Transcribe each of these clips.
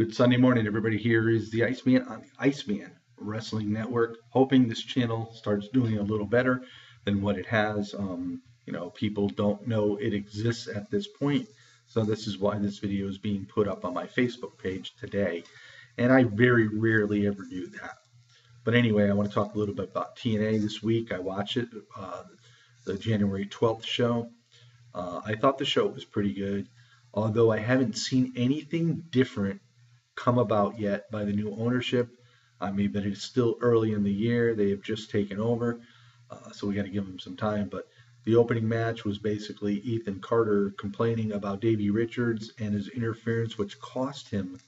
Good Sunday morning, everybody. Here is the Iceman on the Iceman Wrestling Network. Hoping this channel starts doing a little better than what it has. People don't know it exists at this point, so this is why this video is being put up on my Facebook page today. And I very rarely ever do that. But anyway, I want to talk a little bit about TNA this week. I watched it, the January 12th show. I thought the show was pretty good, although I haven't seen anything different come about yet by the new ownership. I mean, but it's still early in the year. They have just taken over, so we got to give them some time. But the opening match was basically Ethan Carter complaining about Davey Richards and his interference, which cost him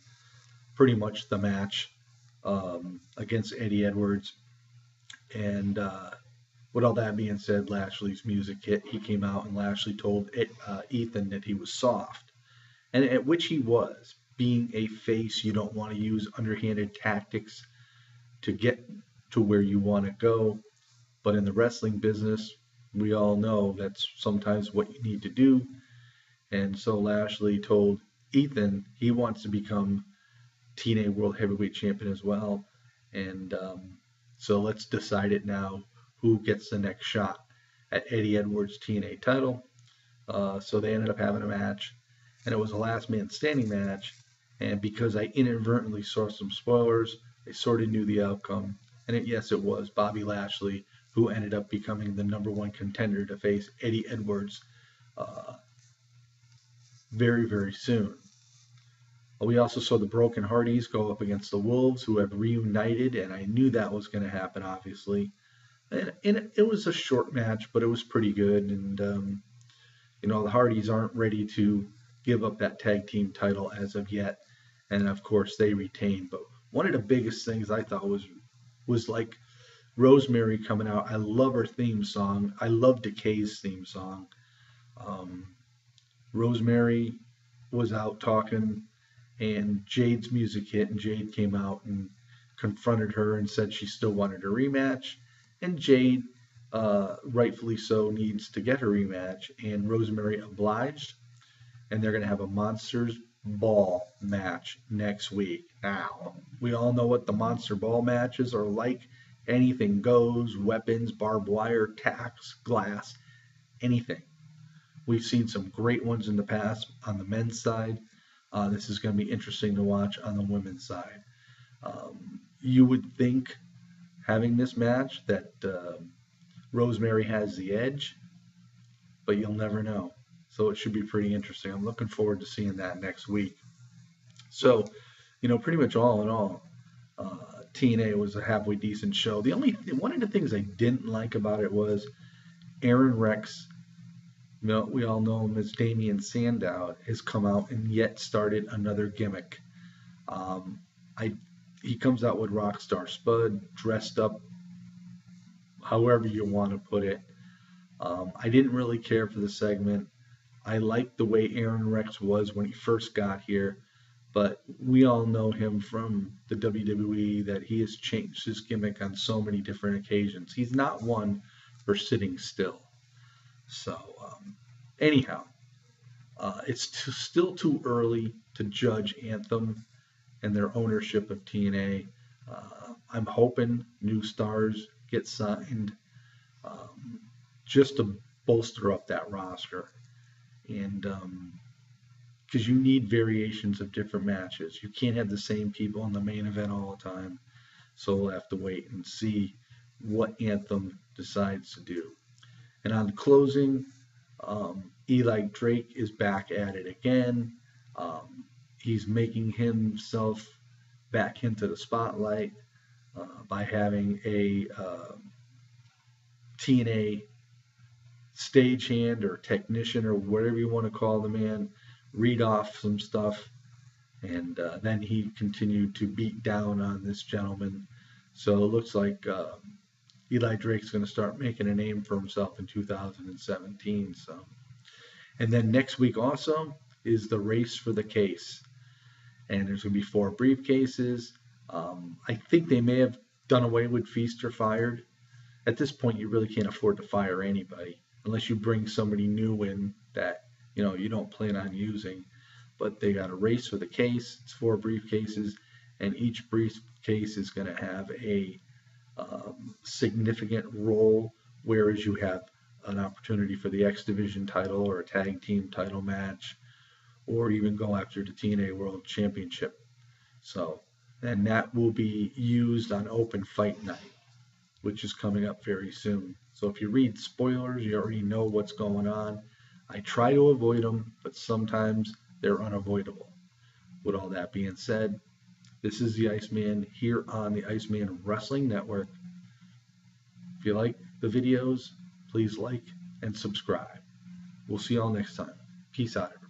pretty much the match against Eddie Edwards. And with all that being said, Lashley's music hit. He came out and Lashley told Ethan that he was soft, and at which he was. Being a face, you don't want to use underhanded tactics to get to where you want to go. But in the wrestling business, we all know that's sometimes what you need to do. And so Lashley told Ethan he wants to become TNA World Heavyweight Champion as well. And so let's decide it now. Who gets the next shot at Eddie Edwards' TNA title? So they ended up having a match, and it was a last man standing match. And because I inadvertently saw some spoilers, I sort of knew the outcome. And yes, it was Bobby Lashley who ended up becoming the #1 contender to face Eddie Edwards very, very soon. We also saw the Broken Hardys go up against the Wolves, who have reunited, and I knew that was going to happen, obviously. And it was a short match, but it was pretty good. And, the Hardys aren't ready to give up that tag team title as of yet. And of course they retain. But one of the biggest things I thought was like Rosemary coming out. I love her theme song. I love Decay's theme song. Rosemary was out talking, and Jade's music hit, and Jade came out and confronted her and said she still wanted a rematch. And Jade, rightfully so, needs to get her rematch, and Rosemary obliged. And they're going to have a Monsters Ball match next week. Now, we all know what the Monster Ball matches are like. Anything goes, weapons, barbed wire, tacks, glass, anything. We've seen some great ones in the past on the men's side. This is going to be interesting to watch on the women's side. You would think, having this match, that Rosemary has the edge, but you'll never know. So it should be pretty interesting. I'm looking forward to seeing that next week. So, pretty much all in all, TNA was a halfway decent show. One of the things I didn't like about it was Aaron Rex. We all know him as Damian Sandow, has come out and yet started another gimmick. He comes out with Rockstar Spud, dressed up however you want to put it. I didn't really care for the segment. I liked the way Aaron Rex was when he first got here, but we all know him from the WWE that he has changed his gimmick on so many different occasions. He's not one for sitting still. So, anyhow, it's still too early to judge Anthem and their ownership of TNA. I'm hoping new stars get signed just to bolster up that roster. And because you need variations of different matches. You can't have the same people in the main event all the time. So we'll have to wait and see what Anthem decides to do. And on closing, Eli Drake is back at it again. He's making himself back into the spotlight by having a TNA stagehand or technician or whatever you want to call the man read off some stuff, and then he continued to beat down on this gentleman. So it looks like Eli Drake's going to start making a name for himself in 2017. So, and then next week also is the race for the case, and there's going to be 4 briefcases. I think they may have done away with Feast or Fired. At this point, you really can't afford to fire anybody unless you bring somebody new in that you don't plan on using. but they got a race for the case. It's 4 briefcases, and each briefcase is going to have a significant role, whereas you have an opportunity for the X Division title or a tag team title match, or even go after the TNA World Championship. So, and that will be used on Open Fight Night, which is coming up very soon. So if you read spoilers, you already know what's going on. I try to avoid them, but sometimes they're unavoidable. With all that being said, this is the Iceman here on the Iceman Wrestling Network. If you like the videos, please like and subscribe. We'll see y'all next time. Peace out.